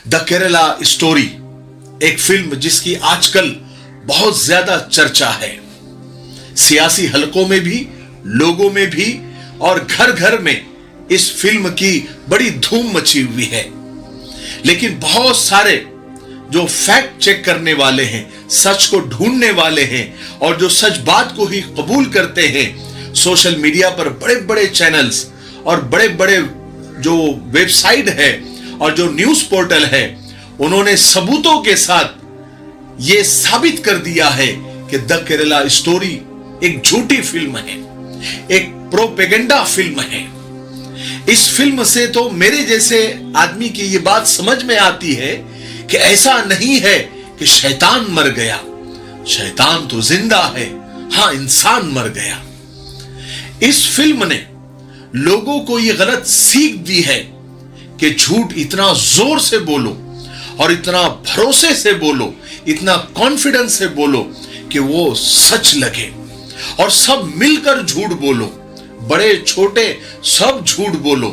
The Kerala story एक film जिसकी आजकल बहुत ज्यादा चर्चा है, सियासी हलकों में भी, लोगों में भी और घर घर में इस फिल्म की बड़ी धूम मची हुई है। लेकिन बहुत सारे जो फैक्ट चेक करने वाले हैं, सच को ढूंढने वाले हैं और जो सच बात को ही कबूल करते हैं, सोशल मीडिया पर बड़े बड़े चैनल्स और बड़े बड़े जो वेबसाइट है और जो न्यूज पोर्टल है, उन्होंने सबूतों के साथ यह साबित कर दिया है कि द केरला स्टोरी एक झूठी फिल्म है, एक प्रोपेगेंडा फिल्म है। इस फिल्म से तो मेरे जैसे आदमी की यह बात समझ में आती है कि ऐसा नहीं है कि शैतान मर गया, शैतान तो जिंदा है, हां इंसान मर गया। इस फिल्म ने लोगों को यह गलत सीख दी है कि झूठ इतना जोर से बोलो और इतना भरोसे से बोलो, इतना कॉन्फिडेंस से बोलो कि वो सच लगे, और सब मिलकर झूठ बोलो, बड़े छोटे सब झूठ बोलो,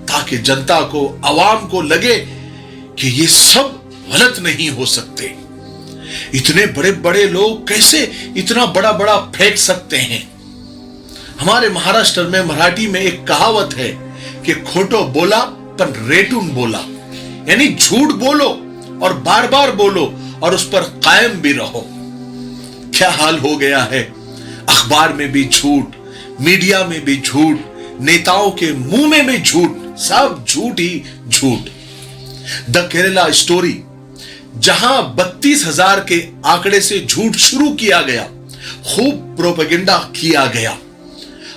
ताकि जनता को, आवाम को लगे कि ये सब गलत नहीं हो सकते। इतने बड़े बड़े लोग कैसे इतना बड़ा बड़ा फेंक सकते हैं। हमारे महाराष्ट्र में, मराठी में एक कहावत है कि खोटो बोला पर रेटून बोला, यानी झूठ बोलो और बार बार बोलो और उस पर कायम भी रहो। क्या हाल हो गया है, अखबार में भी झूठ, मीडिया में भी झूठ, नेताओं के मुंह में भी झूठ, सब झूठ ही झूठ। द केरला स्टोरी जहां 32,000 के आंकड़े से झूठ शुरू किया गया, खूब प्रोपेगेंडा किया गया,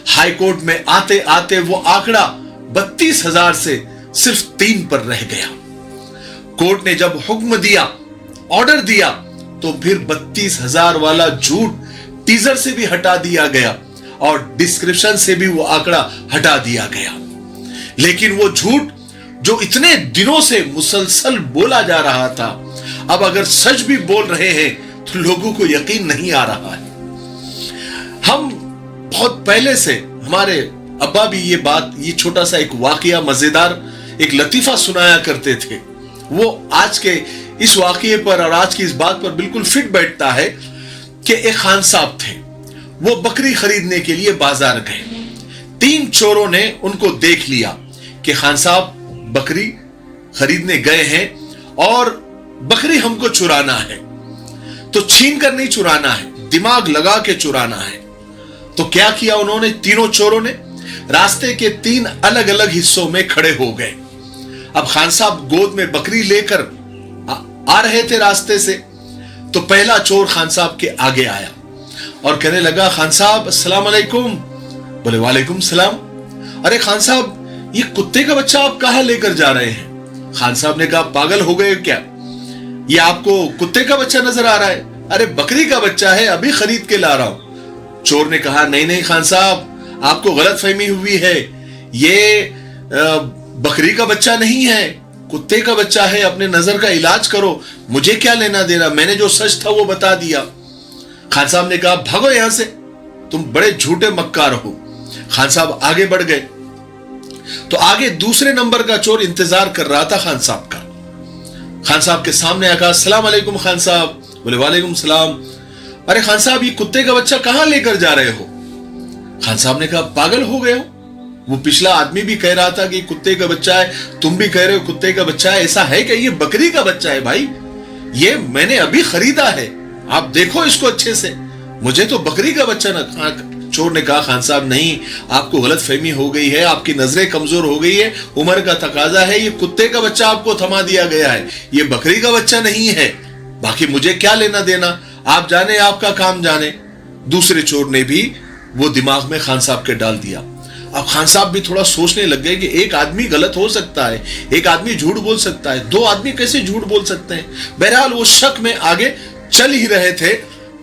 हाई कोर्ट में आते आते वो आंकड़ा 32,000 से सिर्फ 3 पर रह गया। कोर्ट ने जब हुक्म दिया, ऑर्डर दिया, तो फिर 32,000 वाला झूठ टीजर से भी हटा दिया गया और डिस्क्रिप्शन से भी वो आंकड़ा हटा दिया गया। लेकिन वो झूठ जो इतने दिनों से मुसलसल बोला जा रहा था, अब अगर सच भी बोल रहे हैं तो लोगों को यकीन नहीं आ रहा है। हम बहुत पहले से, हमारे अब्बा भी ये छोटा सा एक वाकया, मजेदार एक लतीफा सुनाया करते थे। वो आज के इस वाकये पर और आज की इस बात पर बिल्कुल फिट बैठता है कि एक खान साहब थे, वो बकरी खरीदने के लिए बाजार गए। 3 चोरों ने उनको देख लिया कि खान साहब बकरी खरीदने गए हैं और बकरी हमको चुराना है, तो छीन कर नहीं चुराना है, दिमाग लगा के चुराना है। तो क्या किया उन्होंने, तीनों चोरों ने रास्ते के 3 अलग अलग हिस्सों में खड़े हो गए। अब खान साहब गोद में बकरी लेकर आ रहे थे रास्ते से, तो पहला चोर खान साहब के आगे आया और कहने लगा, खान साहब अस्सलाम वालेकुम। बोले वालेकुम सलाम। अरे खान साहब, ये कुत्ते का बच्चा आप कहां लेकर जा रहे हैं? खान साहब ने कहा, पागल हो गए क्या, ये आपको कुत्ते का बच्चा नजर आ रहा है? अरे बकरी का बच्चा है, अभी खरीद के ला रहा हूं। चोर ने कहा, नहीं नहीं खान साहब, आपको गलतफहमी हुई है, ये बकरी का बच्चा नहीं है, कुत्ते का बच्चा है, अपने नजर का इलाज करो, मुझे क्या लेना देना, मैंने जो सच था वो बता दिया। खान साहब ने कहा, भागो यहां से, तुम बड़े झूठे मक्कार हो। खान साहब आगे बढ़ गए, तो आगे दूसरे नंबर का चोर इंतजार कर रहा था खान साहब का। खान साहब के सामने आकर, अस्सलाम वालेकुम खान साहब। बोले वालेकुम सलाम। अरे खान साहब, ये कुत्ते का बच्चा कहां लेकर जा रहे हो? खान साहब ने कहा, पागल हो गए हो, वो पिछला आदमी भी कह रहा था कि कुत्ते का बच्चा है, तुम भी कह रहे हो कुत्ते का बच्चा है, ऐसा है कि ये बकरी का बच्चा है भाई, ये मैंने अभी खरीदा है, आप देखो इसको अच्छे से, मुझे तो बकरी का बच्चा ना। चोर ने कहा, खान साहब नहीं, आपको गलत फहमी हो गई है, आपकी नजरें कमजोर हो गई है, उम्र का तकाजा है, ये कुत्ते का बच्चा आपको थमा दिया गया है, ये बकरी का बच्चा नहीं है, बाकी मुझे क्या लेना देना, आप जाने, आपका काम जाने। दूसरे चोर ने भी वो दिमाग में खान साहब के डाल दिया। अब खान साहब भी थोड़ा सोचने लग गए कि एक आदमी गलत हो सकता है, एक आदमी झूठ बोल सकता है, 2 आदमी कैसे झूठ बोल सकते हैं। बहरहाल वो शक में आगे चल ही रहे थे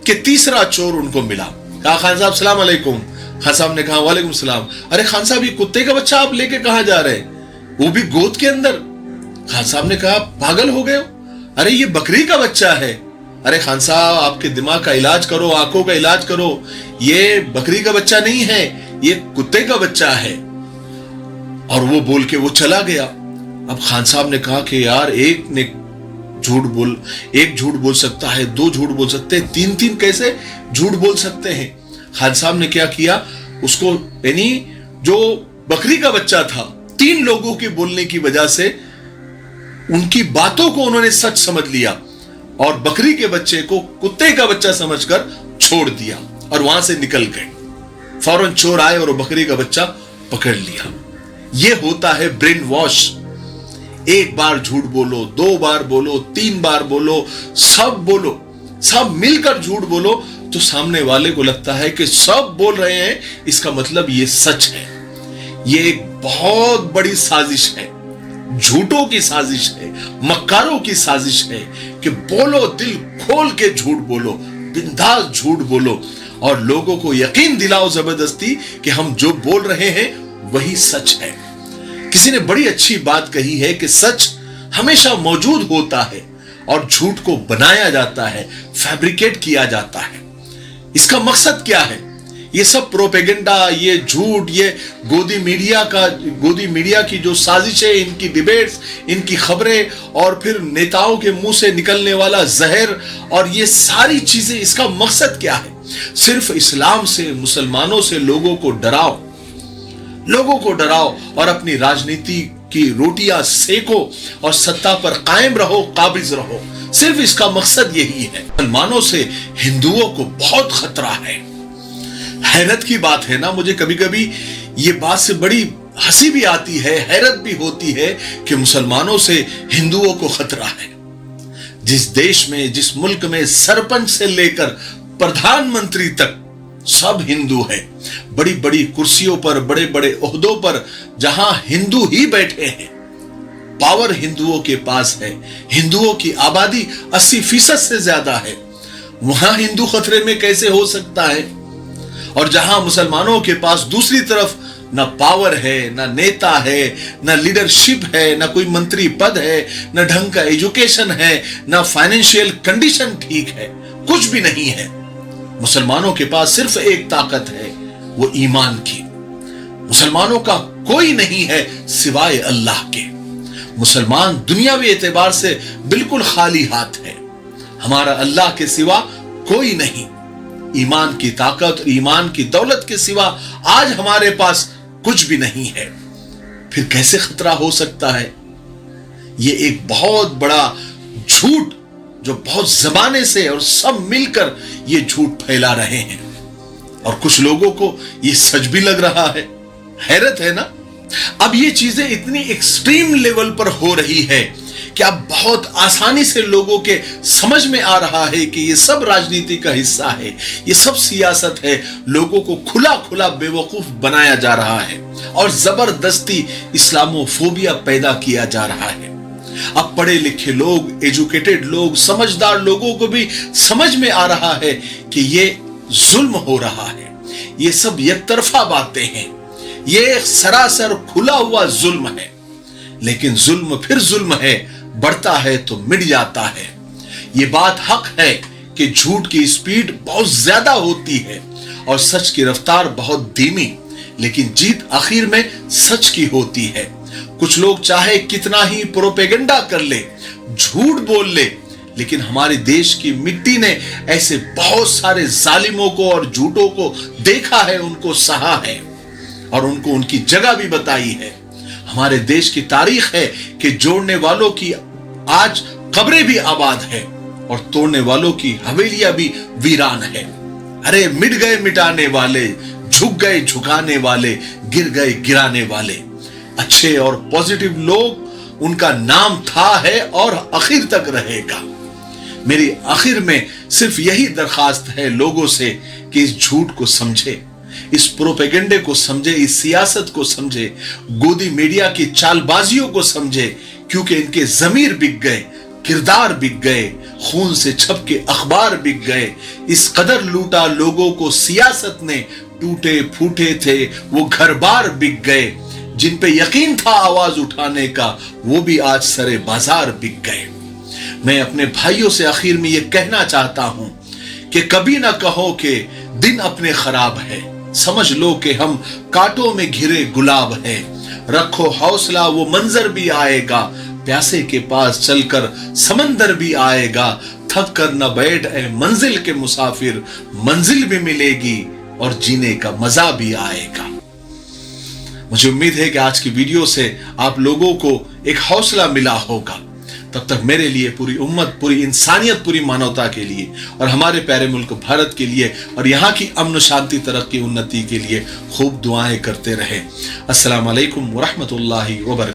कि तीसरा चोर उनको मिला। कहा, खान साहब सलाम अलैकुम। खान साहब ने कहा, वालेकुम सलाम। अरे खान साहब, ये कुत्ते का बच्चा आप लेके कहां जा रहे हैं, वो भी गोद के अंदर? खान साहब ने कहा, पागल हो गए हो, अरे ये बकरी का बच्चा है। अरे खान साहब, आपके दिमाग का इलाज करो, आंखों का इलाज करो, ये बकरी का बच्चा नहीं है, ये कुत्ते का बच्चा है। और वो बोल के वो चला गया। अब खान साहब ने कहा कि यार एक झूठ बोल सकता है, 2 झूठ बोल सकते हैं, 3 कैसे झूठ बोल सकते हैं। खान साहब ने क्या किया, उसको यानी जो बकरी का बच्चा था, 3 लोगों के बोलने की वजह से उनकी बातों को उन्होंने सच समझ लिया और बकरी के बच्चे को कुत्ते का बच्चा समझकर छोड़ दिया और वहां से निकल गए। फौरन चोर आए और बकरी का बच्चा पकड़ लिया। यह होता है ब्रेन वॉश। एक बार झूठ बोलो, 2 बार बोलो, 3 बार बोलो, सब मिलकर झूठ बोलो तो सामने वाले को लगता है कि सब बोल रहे हैं, इसका मतलब ये सच है। ये एक बहुत बड़ी साजिश है, झूठों की साजिश है, मक्कारों की साजिश है कि बोलो, दिल खोल के झूठ बोलो, बिंदास झूठ बोलो और लोगों को यकीन दिलाओ जबरदस्ती कि हम जो बोल रहे हैं वही सच है। किसी ने बड़ी अच्छी बात कही है कि सच हमेशा मौजूद होता है और झूठ को बनाया जाता है, फैब्रिकेट किया जाता है। इसका मकसद क्या है? ये सब प्रोपेगेंडा, ये झूठ, ये गोदी मीडिया की जो साजिशें, इनकी डिबेट्स, इनकी खबरें और फिर नेताओं के मुंह से निकलने वाला जहर और ये सारी चीजें, इसका मकसद क्या है? सिर्फ इस्लाम से, मुसलमानों से लोगों को डराओ और अपनी राजनीति की रोटियां सेको और सत्ता पर कायम रहो, काबिज रहो। सिर्फ इसका मकसद यही है। मुसलमानों से हिंदुओं को बहुत खतरा है। हैरत की बात है ना, मुझे कभी कभी ये बात से बड़ी हंसी भी आती है, हैरत भी होती है कि मुसलमानों से हिंदुओं को खतरा है। जिस देश में, जिस मुल्क में सरपंच से लेकर प्रधानमंत्री तक सब हिंदू है, बड़ी बड़ी कुर्सियों पर, बड़े बड़े ओहदों पर जहां हिंदू ही बैठे हैं, पावर हिंदुओं के पास है, हिंदुओं की आबादी 80% से ज्यादा है, वहां हिंदू खतरे में कैसे हो सकता है? और जहां मुसलमानों के पास दूसरी तरफ न पावर है, न नेता है, न लीडरशिप है, न कोई मंत्री पद है, न ढंग का एजुकेशन है, न फाइनेंशियल कंडीशन ठीक है, कुछ भी नहीं है। मुसलमानों के पास सिर्फ एक ताकत है, वो ईमान की। मुसलमानों का कोई नहीं है सिवाय अल्लाह के। मुसलमान दुनियावी एतबार से बिल्कुल खाली हाथ है। हमारा अल्लाह के सिवा कोई नहीं। ईमान की ताकत, ईमान की दौलत के सिवा आज हमारे पास कुछ भी नहीं है। फिर कैसे खतरा हो सकता है? ये एक बहुत बड़ा झूठ जो बहुत जमाने से और सब मिलकर ये झूठ फैला रहे हैं और कुछ लोगों को ये सच भी लग रहा है। हैरत है ना। अब ये चीजें इतनी एक्सट्रीम लेवल पर हो रही है कि अब बहुत आसानी से लोगों के समझ में आ रहा है कि ये सब राजनीति का हिस्सा है, ये सब सियासत है। लोगों को खुला खुला बेवकूफ बनाया जा रहा है और जबरदस्ती इस्लामोफोबिया पैदा किया जा रहा है। अब पढ़े लिखे लोग, एजुकेटेड लोग, समझदार लोगों को भी समझ में आ रहा है कि ये जुल्म हो रहा है, ये सब एक तरफा बातें हैं, ये सरासर खुला हुआ जुल्म है। लेकिन जुल्म फिर जुल्म है, बढ़ता है तो मिट जाता है। ये बात हक है कि झूठ की स्पीड बहुत ज्यादा होती है और सच की रफ्तार बहुत धीमी, लेकिन जीत आखिर में सच की होती है। कुछ लोग चाहे कितना ही प्रोपेगेंडा कर ले, झूठ बोल ले, लेकिन हमारे देश की मिट्टी ने ऐसे बहुत सारे जालिमों को और झूठों को देखा है, उनको सहा है और उनको उनकी जगह भी बताई है। हमारे देश की तारीख है कि जोड़ने वालों की आज कब्रें भी आबाद है और तोड़ने वालों की हवेलियां भी वीरान है। अरे मिट गए मिटाने वाले, झुक गए झुकाने वाले, गिर गए गिराने वाले। अच्छे और पॉजिटिव लोग, उनका नाम था, है और आखिर तक रहेगा। मेरी आखिर में सिर्फ यही दरखास्त है लोगों से कि इस झूठ को समझे, इस प्रोपेगेंडे को समझे, इस सियासत को समझे, गोदी मीडिया की चालबाजियों को समझे, क्योंकि इनके जमीर बिक गए, किरदार बिक गए, खून से छपके अखबार बिक गए। इस कदर लूटा लोगों को सियासत ने, टूटे फूटे थे वो घर बार बिक गए। जिन पे यकीन था आवाज उठाने का, वो भी आज सरे बाजार बिक गए। मैं अपने भाइयों से आखिर में ये कहना चाहता हूं कि कभी ना कहो कि दिन अपने खराब है, समझ लो कि हम कांटों में घिरे गुलाब है। रखो हौसला वो मंजर भी आएगा, प्यासे के पास चलकर समंदर भी आएगा, थक कर न बैठ ए मंजिल के मुसाफिर, मंजिल भी मिलेगी और जीने का मजा भी आएगा। मुझे उम्मीद है कि आज की वीडियो से आप लोगों को एक हौसला मिला होगा। तब तक मेरे लिए, पूरी उम्मत, पूरी इंसानियत, पूरी मानवता के लिए और हमारे प्यारे मुल्क भारत के लिए और यहाँ की अमन शांति, तरक्की, उन्नति के लिए खूब दुआएं करते रहे। अस्सलाम वालेकुम व रहमतुल्लाहि व बरकातहू।